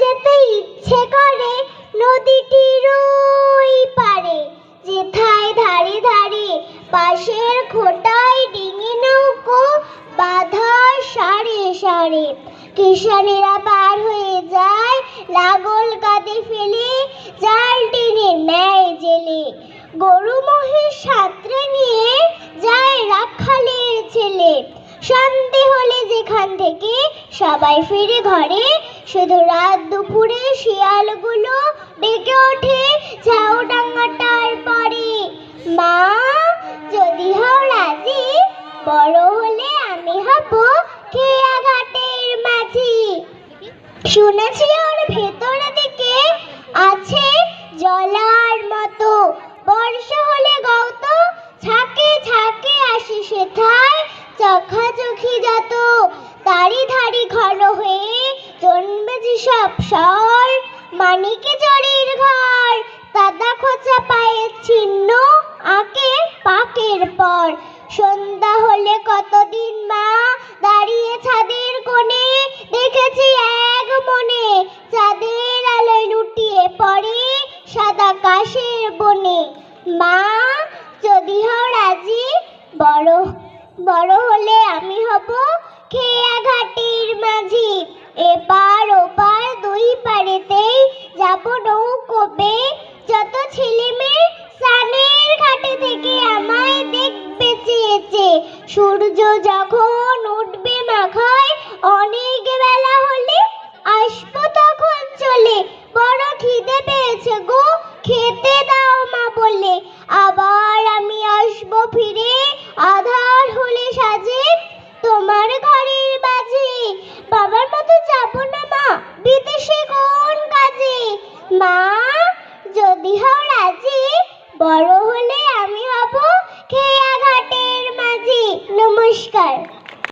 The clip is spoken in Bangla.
যেতে ইচ্ছে করে নদীটির ওই পারে, যেথায় ধারে ধারে পাশের খোটায় ডিঙি নৌকো বাঁধা সারে সারে। কিষানেরা পার হয়ে যায় লাঙল কাঁধে ফেলে, জাল টেনে নেয় জেলে। গরু মহিষ সাথে নিয়ে যায় রাখালের ছেলে। সন্ধে হলে যেখান থেকে সবাই ফিরে ঘরে, শুধু রাত দুপুরে শিয়ালগুলো ডেকে ওঠে ঝাউডাঙ্গাটার পরে। মা, যদি হও রাজি, বড় হলে আমি হব খেয়া ঘাটের মাঝি। শুনেছি ওর ভেতরে দিকে আছে জলার মতো, বর্ষা হলে গৌত ঝাঁকে ঝাঁকে আসে সেথায় চোখাচোখি যত। তারি ধারি ঘন হয়ে জন্মে যেসব শহর, মানিকে চড়ির ঘর, দাদা খোঁচা পায়ের চিহ্ন আঁকে পাকের পর। সন্ধ্যা হলে কতদিন মা দাঁড়িয়ে ছাদের কোণে, দেখেছি এক মনে চাঁদের আলোয় লুটিয়ে পড়ে সাদা কাশের বনে। মা, যদি হও রাজি, বড় হলে আমি হব খেয়া ঘাটের মাঝি। এপার ওপার দুই পারেতেই যাব নৌকো বেয়ে, যত ছেলে মেয়ে স্নানের ঘাটে থেকে আমায় দেখবে চেয়ে চেয়ে। সূর্য যখন উঠবে মাথায় অনেক বেলা হলে, আসবো তখন চলে, বড় খিদে পেয়েছে গো, খেতে দাও মা বলে। আবার আমি আসবো ফিরে আধার হলে সাজে, তোমার ঘরের মাঝে। বাবার মতো যাব না মা বিদেশে কোন কাজে। মা, যদি হও রাজি, বড় হলে আমি হব খেয়া ঘাটের মাঝি। নমস্কার।